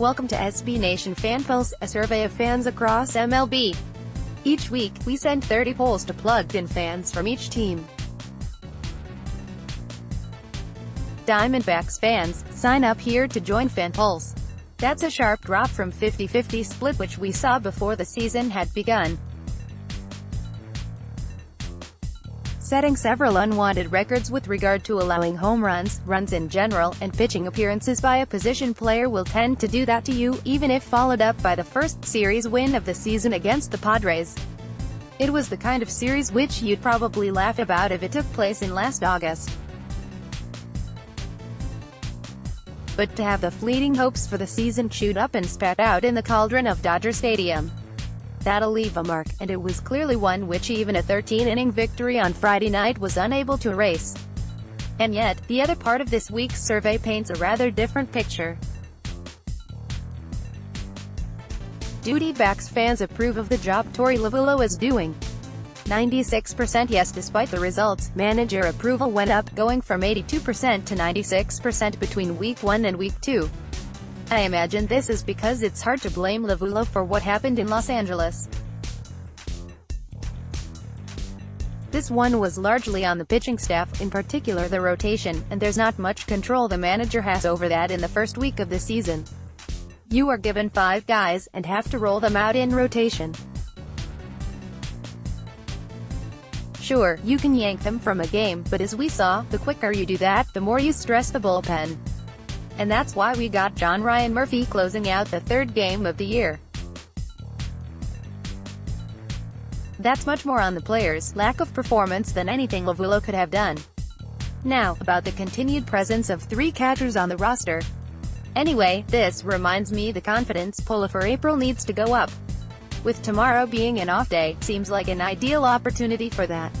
Welcome to SB Nation FanPulse, a survey of fans across MLB. Each week, we send 30 polls to plugged-in fans from each team. Diamondbacks fans, sign up here to join FanPulse. That's a sharp drop from 50-50 split which we saw before the season had begun. Setting several unwanted records with regard to allowing home runs, runs in general, and pitching appearances by a position player will tend to do that to you, even if followed up by the first series win of the season against the Padres. It was the kind of series which you'd probably laugh about if it took place in last August. But to have the fleeting hopes for the season chewed up and spat out in the cauldron of Dodger Stadium, that'll leave a mark, and it was clearly one which even a 13-inning victory on Friday night was unable to erase. And yet, the other part of this week's survey paints a rather different picture. Diamondbacks fans approve of the job Torey Lovullo is doing. 96% yes. Despite the results, manager approval went up, going from 82% to 96% between Week 1 and Week 2. I imagine this is because it's hard to blame Lovullo for what happened in Los Angeles. This one was largely on the pitching staff, in particular the rotation, and there's not much control the manager has over that in the first week of the season. You are given 5 guys, and have to roll them out in rotation. Sure, you can yank them from a game, but as we saw, the quicker you do that, the more you stress the bullpen. And that's why we got John Ryan Murphy closing out the third game of the year. That's much more on the players' lack of performance than anything Lovullo could have done. Now, about the continued presence of 3 catchers on the roster. Anyway, this reminds me the confidence poll for April needs to go up. With tomorrow being an off day, seems like an ideal opportunity for that.